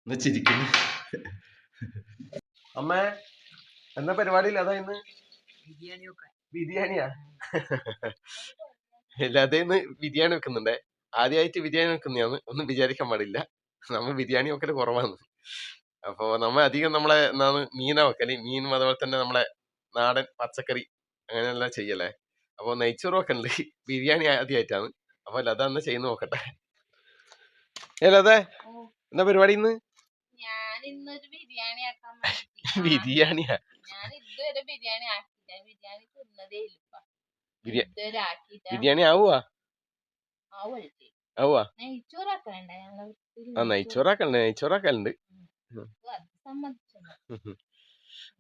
എന്താ ചിരിക്കുന്നു? അമ്മേ എന്താ പരിപാടിയില്ല? അതാ ഇന്ന് ബിരിയാണിയാ? അല്ലാതെ ഇന്ന് ബിരിയാണി വെക്കുന്നുണ്ടേ. ആദ്യമായിട്ട് ബിരിയാണി വെക്കുന്നതാണ്, ഒന്നും വിചാരിക്കാൻ പാടില്ല. നമ്മ ബിരിയാണി വെക്കല് കുറവാണ്. അപ്പൊ നമ്മ അധികം നമ്മളെ എന്താണ് മീനാ വെക്കല്. മീനും അതുപോലെ തന്നെ നമ്മളെ നാടൻ പച്ചക്കറി അങ്ങനെയെല്ലാം ചെയ്യലേ. അപ്പൊ നെയ്ച്ചോറും ഒക്കെ ഉണ്ട്. ബിരിയാണി ആദ്യമായിട്ടാണ്. അപ്പൊ ലത അന്ന് ചെയ്യുന്ന നോക്കട്ടെ. ലതേ എന്താ പരിപാടി ഇന്ന്? ബിരിയാണിയാ? ബിരിയാണി ആവുവാ? ആവുവാ? ആ നെയ്ച്ചോറാക്കലുണ്ട്.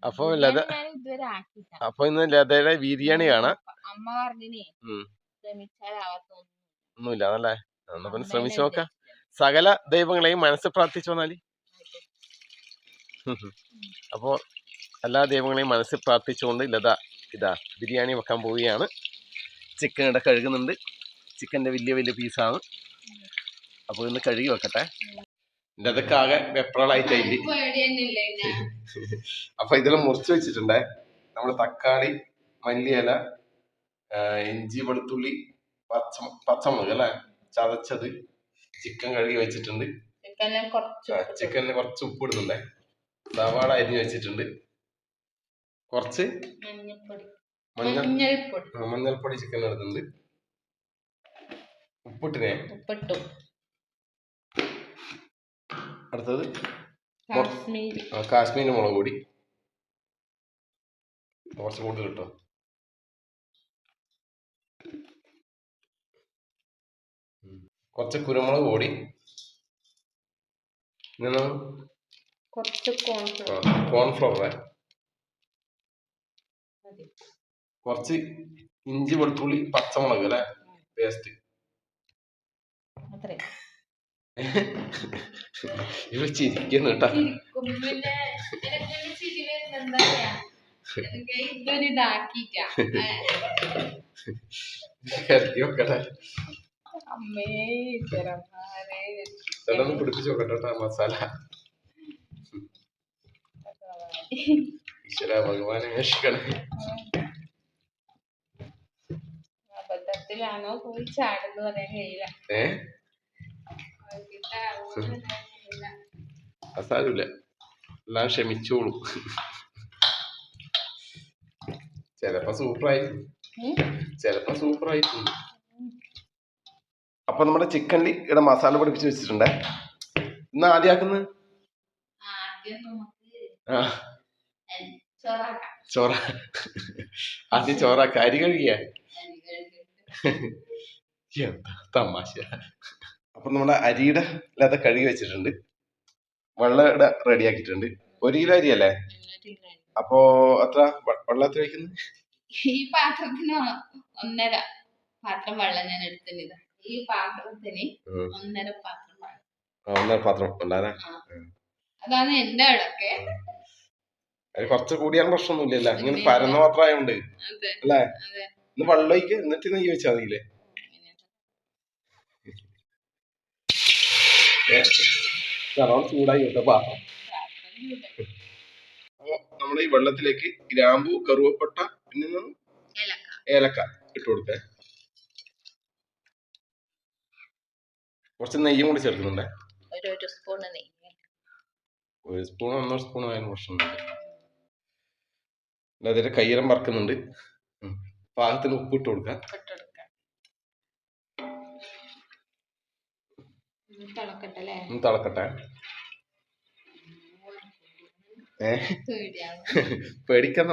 അപ്പൊ ലത അപ്പൊ ഇന്ന് ലതയുടെ ബിരിയാണി കാണാം. ഒന്നുമില്ല അതല്ലേ? എന്നാ പിന്നെ ശ്രമിച്ചു നോക്കാം. സകല ദൈവങ്ങളെയും മനസ്സിൽ പ്രാർത്ഥിച്ചു വന്നാല്. അപ്പോ എല്ലാ ദൈവങ്ങളെയും മനസ്സിൽ പ്രാർത്ഥിച്ചുകൊണ്ട് ലത ഇതാ ബിരിയാണി വെക്കാൻ പോവുകയാണ്. ചിക്കൻ ഇവിടെ കഴുകുന്നുണ്ട്. ചിക്കൻ്റെ വലിയ വലിയ പീസാണ്. അപ്പോൾ ഇന്ന് കഴുകി വെക്കട്ടെ. ലതക്ക് ആകെ വെപ്രാളായിട്ടായില്ല. അപ്പൊ ഇതെല്ലാം മുറിച്ച് വെച്ചിട്ടുണ്ടേ. നമ്മള് തക്കാളി, മല്ലിയില, ഇഞ്ചി, വെളുത്തുള്ളി, പച്ചമുളക് അല്ലെ ചതച്ചത്, ചിക്കൻ കഴുകി വെച്ചിട്ടുണ്ട്. ചിക്കനിൽ കുറച്ച് ഉപ്പ് ഇടുന്നുണ്ടേ. സവാള അരിഞ്ഞ് വെച്ചിട്ടുണ്ട്. കുറച്ച് മഞ്ഞൾപ്പൊടി ചിക്കൻ ഇടുന്നുണ്ട്. ഉപ്പിട്ടിനെ. അടുത്തത് കാശ്മീരി മുളക് പൊടി കുറച്ച് കൂടുതൽ കിട്ടോ. കുറച്ച് കുരുമുളക് പൊടി, കോൺഫ്ലവർ, കുറച്ച് ഇഞ്ചി, വെളുത്തുള്ളി, പച്ചമുളക് അല്ലെ പേസ്റ്റ്. ഇവ ചിരിക്കുന്നു കേട്ടാ. ചിലൊന്ന് പിടിപ്പിച്ച് നോക്കട്ടെ മസാല. ഈശ്വര ഭഗവാനെ രക്ഷിക്കണേ. അസാരമില്ല, എല്ലാം ക്ഷമിച്ചോളൂ. ചിലപ്പോ സൂപ്പറായിരിക്കും. അപ്പൊ നമ്മുടെ ചിക്കനിൽ ഇവിടെ മസാല പിടിപ്പിച്ച് വെച്ചിട്ടുണ്ടേ. ഇന്ന് ആദ്യമാക്കുന്നത് ചോറ. ആദ്യം ചോറാക്ക. അരി കഴുകിയ എന്താ തമാശ. അപ്പൊ നമ്മുടെ അരിയുടെ ലത കഴുകി വെച്ചിട്ടുണ്ട്. വെള്ളം ഇവിടെ റെഡി ആക്കിയിട്ടുണ്ട്. 1 കിലോ അരി അല്ലേ? അപ്പോ എത്ര വെള്ളം എത്ര വയ്ക്കുന്നത്? ഈ പാത്രത്തിന് 1.5 പാത്രം വെള്ളം ഞാൻ എടുത്തില്ല. ഈ പാത്രത്തിന് 1.5 പാത്രം വെള്ളം. 1.5 പാത്രം ഉണ്ടാകാൻ. അതാണ് എന്റെ അടക്കെ. അത് കുറച്ച് കൂടിയാൽ പ്രശ്നമൊന്നുമില്ലല്ലോ. ഇങ്ങനെ പരന്ന പാത്രമായോണ്ട് അല്ലേ? ഇന്ന് വെള്ളം ഒഴിക്കുക, എന്നിട്ട് നെയ്യ് വെച്ചാൽ മതിയില്ലേ? ചൂടായി കേട്ടോ പാത്രം. അപ്പൊ നമ്മൾ ഈ വെള്ളത്തിലേക്ക് ഗ്രാമ്പു, കറുവപ്പട്ട, പിന്നെ ഏലക്ക ഇട്ട് കൊടുത്തേ. കുറച്ച് നെയ്യും കൂടി ചേർക്കുന്നുണ്ടേ. 1 സ്പൂൺ നെയ്യ്. 1 സ്പൂൺ 1.5 സ്പൂൺ ആയാലും പ്രശ്നമില്ല. അതിന്റെ കയ്യിലും വറക്കുന്നുണ്ട്. പാകത്തിന് ഉപ്പിട്ട് കൊടുക്കാം. തിളക്കട്ടെ. പേടിക്കാൻ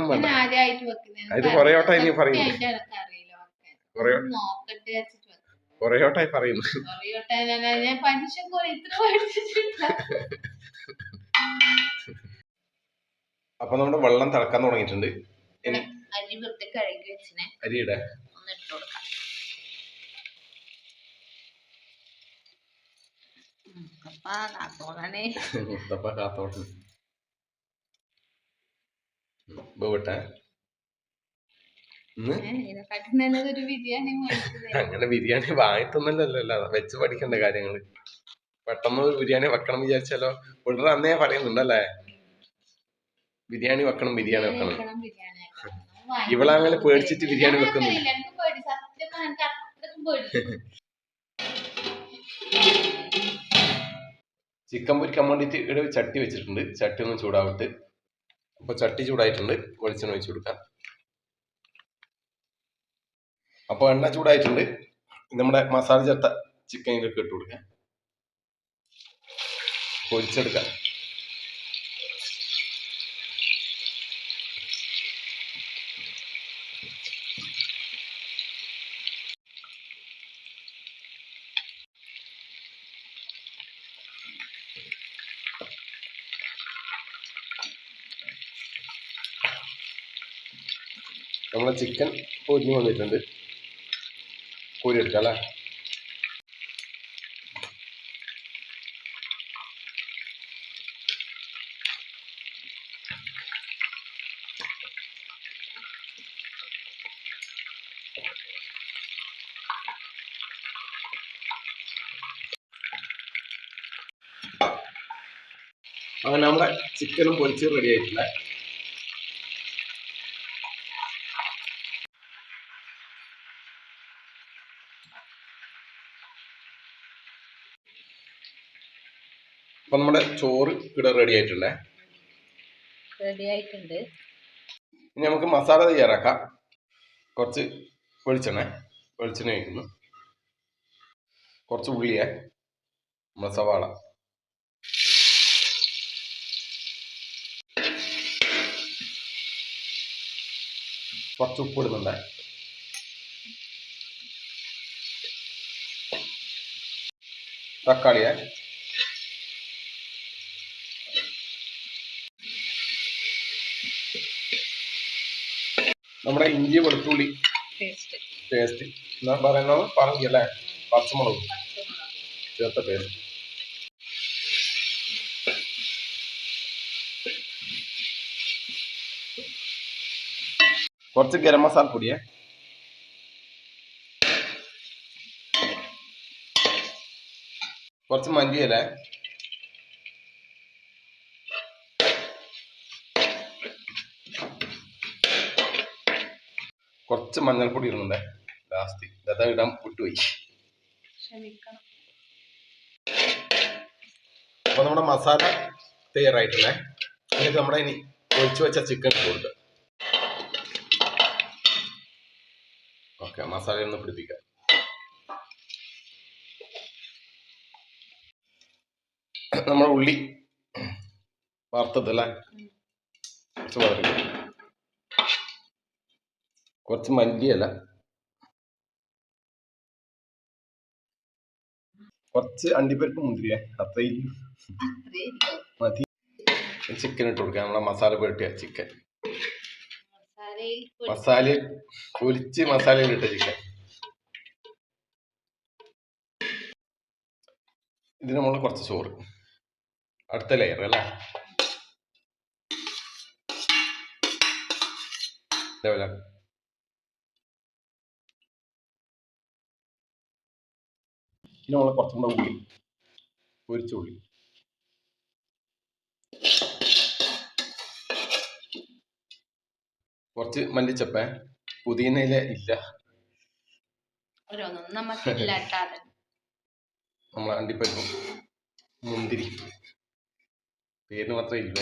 ഇത് കൊറേ വട്ടമായി നീ പറയുന്നു. കൊറേ വട്ടമായി പറയുന്നു. അപ്പൊ നമ്മുടെ വെള്ളം തിളക്കാൻ തുടങ്ങിയിട്ടുണ്ട്. അരിയുടെ മുത്തപ്പ കാത്തോട്ടെ. അങ്ങനെ ബിരിയാണി വാങ്ങിത്തൊന്നല്ലോ, വെച്ച് പഠിക്കേണ്ട കാര്യങ്ങള്. പെട്ടെന്ന് ഒരു ബിരിയാണി വെക്കണം വിചാരിച്ചാലോ? പിള്ളേർ അന്നേ പറയുന്നുണ്ടല്ലേ ബിരിയാണി വെക്കണം ബിരിയാണി വെക്കണം. ഇവളങ്ങനെ പേടിച്ചിട്ട് ബിരിയാണി വെക്കുന്നില്ല. ചിക്കൻ പൊരിക്കാൻ വേണ്ടിട്ട് ഇവിടെ ഒരു ചട്ടി വെച്ചിട്ടുണ്ട്. ചട്ടി ഒന്ന് ചൂടാവിട്ട്. അപ്പൊ ചട്ടി ചൂടായിട്ടുണ്ട്. വെളിച്ചെണ്ണ ഒഴിച്ചു കൊടുക്കാം. അപ്പൊ എണ്ണ ചൂടായിട്ടുണ്ട്. നമ്മുടെ മസാല ചേർത്ത ചിക്കനിലേക്ക് ഇട്ട് കൊടുക്കാം. പൊരിച്ചെടുക്കാം. നമ്മളെ ചിക്കൻ പൊരിഞ്ഞു വന്നിട്ടുണ്ട്. കോരിയെടുക്കാം അല്ലേ? അങ്ങനെ നമ്മുടെ ചിക്കനും പൊരിച്ച് റെഡി ആയിട്ടില്ല. അപ്പൊ നമ്മുടെ ചോറ് ഇവിടെ റെഡി ആയിട്ടുണ്ട്. ഇനി നമുക്ക് മസാല തയ്യാറാക്കാം. കുറച്ച് വെളിച്ചെണ്ണ ഒഴിക്കുന്നു. കുറച്ച് ഉള്ളിയെ നമ്മുടെ സവാള, കുറച്ച് ഉപ്പ് ഇടുന്നുണ്ട്. തക്കാളിയെ, നമ്മുടെ ഇഞ്ചി വെളുത്തുള്ളി പേസ്റ്റ് എന്നാ പറയുന്നത് പറഞ്ഞല്ലേ, പച്ചമുളക് ചേർത്ത പേസ്റ്റ്, കുറച്ച് ഗരം മസാല പൊടിയെ, കുറച്ച് മല്ലിയില, കുറച്ച് മഞ്ഞൾപ്പൊടി ഇടുന്നുണ്ട് ലാസ്റ്റ്. ഇതാ ഇടാൻ വിട്ടുപോയി. അപ്പൊ നമ്മുടെ മസാല തയ്യാറായിട്ടില്ലേ. എന്നിട്ട് നമ്മുടെ ഇനി ഒഴിച്ചു വെച്ച ചിക്കൻ ഇട്ട് കൊടുക്കുക. ഓക്കെ, മസാല ഒന്ന് പിടിപ്പിക്കാം. നമ്മുടെ ഉള്ളി വറുത്തതല്ലേ, കുറച്ച് മല്ലിയില, കുറച്ച് അണ്ടിപ്പരിപ്പ് മുന്തിരിയ, അത്രയും മതി. ചിക്കൻ ഇട്ട് കൊടുക്കാം. നമ്മളെ മസാല പുരട്ടിയ ചിക്കൻ, മസാലയിൽ പൊരിച്ച് മസാലയിൽ ഇട്ട ചിക്കൻ. ഇതിന് മുകളിൽ കുറച്ച് ചോറ്, അടുത്ത ലെയർ അല്ലേ. ഇതേപോലെ ഇനി നമ്മൾ കുറച്ചും കൂടെ ഉള്ളി, പൊരിച്ച ഉള്ളി, കുറച്ച് മല്ലിച്ചപ്പ, പുതിനയില ഇല്ല, നമ്മളെ അണ്ടിപ്പരിപ്പും മുന്തിരി പേരിന് മാത്രമേ ഇല്ല.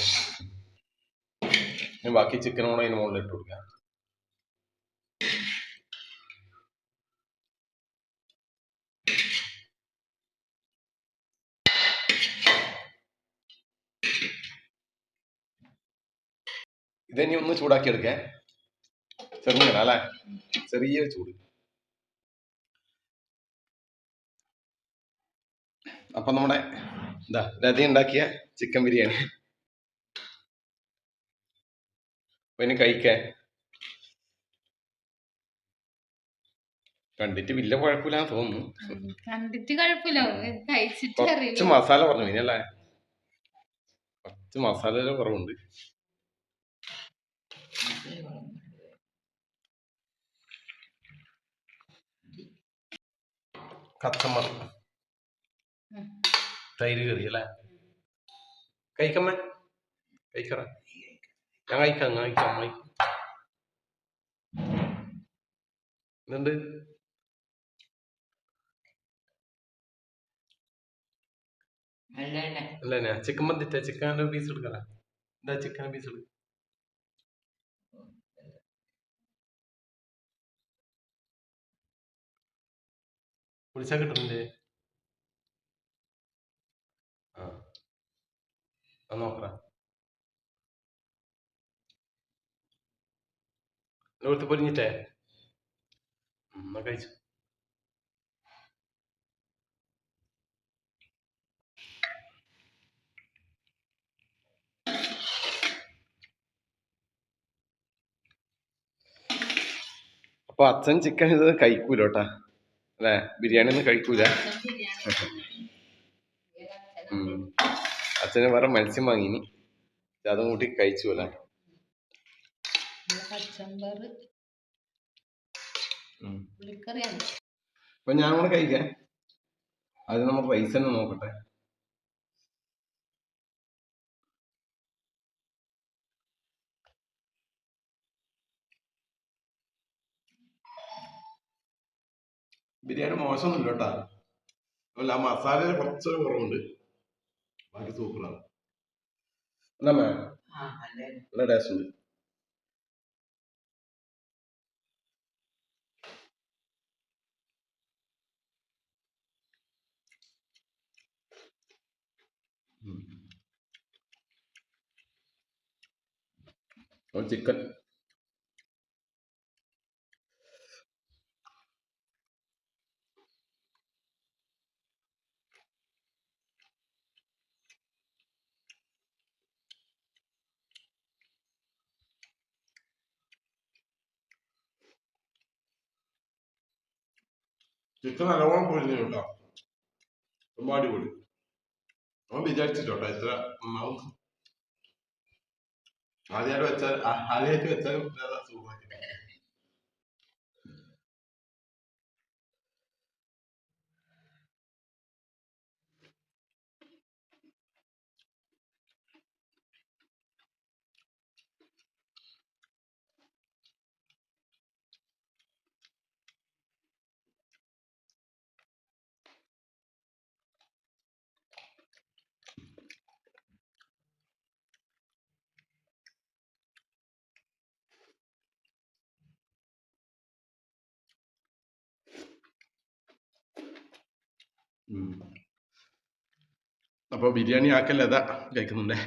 ബാക്കി ചിക്കനും കൂടെ അതിന് മുകളിൽ ഇട്ട് കൊടുക്കാം. ഇതന്നെ ഒന്ന് ചൂടാക്കി എടുക്കാൻ. ചെറുങ്ങനെ അല്ലേ, ചെറിയ ചൂട്. അപ്പൊ നമ്മുടെ രതി ഉണ്ടാക്കിയ ചിക്കൻ ബിരിയാണി ഇനി കഴിക്കാൻ. കണ്ടിട്ട് വലിയ കുഴപ്പമില്ലാന്ന് തോന്നുന്നു. കുറച്ച് മസാല പറഞ്ഞു ഇനിയല്ലേ, കുറച്ച് മസാല കുറവുണ്ട്. കച്ചമ്പർ തൈര് കറി അല്ലേ? കഴിക്കമ്മേ, കഴിക്കറ. ഞാൻ കഴിക്കാം, കഴിക്കാം. എന്തുണ്ട്? അല്ല ചിക്കൻ മന്തിട്ട ചിക്കൻ്റെ പീസ് എടുക്കല. എന്താ ചിക്കൻ പീസ് എടുക്ക? വിളിച്ചാൽ കിട്ടുന്നില്ലേ? ആ നോക്കറ. ലോകത്ത് പൊരിഞ്ഞിട്ടേ എന്നാ കഴിച്ചു. അപ്പൊ അച്ഛൻ ചിക്കൻ ഇത് കഴിക്കൂല കേട്ടാ അല്ലെ? ബിരിയാണി ഒന്നും കഴിക്കൂല. അച്ഛന് വേറെ മത്സ്യം വാങ്ങിനി, അതും കൂട്ടി കഴിച്ചു അല്ലേ? അപ്പൊ ഞാൻ കൂടെ കഴിക്കാം. അത് നമുക്ക് പൈസ തന്നെ നോക്കട്ടെ. ബിരിയാണി മോശമൊന്നുമില്ല കേട്ടാ. അല്ല, ആ മസാലയിൽ കുറച്ചൊരു കുറവുണ്ട്, ബാക്കി സൂപ്പറാണ്. നല്ല ടേസ്റ്റ് ഉണ്ട്. ചിക്കൻ നല്ലോണം പൊരിഞ്ഞു കേട്ടോ, ரொம்ப അടിപൊളി. അവൻ വിചാരിച്ചിട്ടോട്ടോ ഇത്ര നന്നാവും. ആദ്യമായിട്ട് വെച്ചാൽ സുഖമാക്കി. അപ്പൊ ബിരിയാണി ആക്കല്ല അതാ കഴിക്കുന്നുണ്ടേ.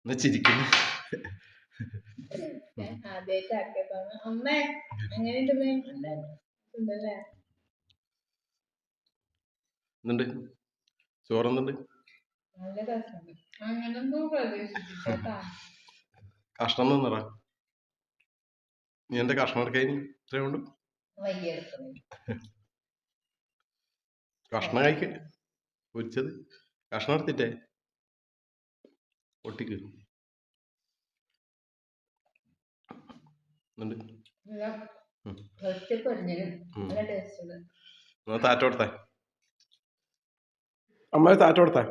എന്നാ ചിരിക്കുന്നു. എന്തുണ്ട്? ചോറെന്തുണ്ട്? കഷ്ണം തന്നറ. നീ എന്റെ കഷ്ണം എടുക്കാനി ഇത്രയും കൊണ്ട്? കഷ്ണം കഴിക്ക, പൊരിച്ചത് കഷ്ണം എടുത്തിട്ടേ ഒട്ടിക്ക്. താറ്റ കൊടുത്തേ അമ്മ, താറ്റ കൊടുത്തേ.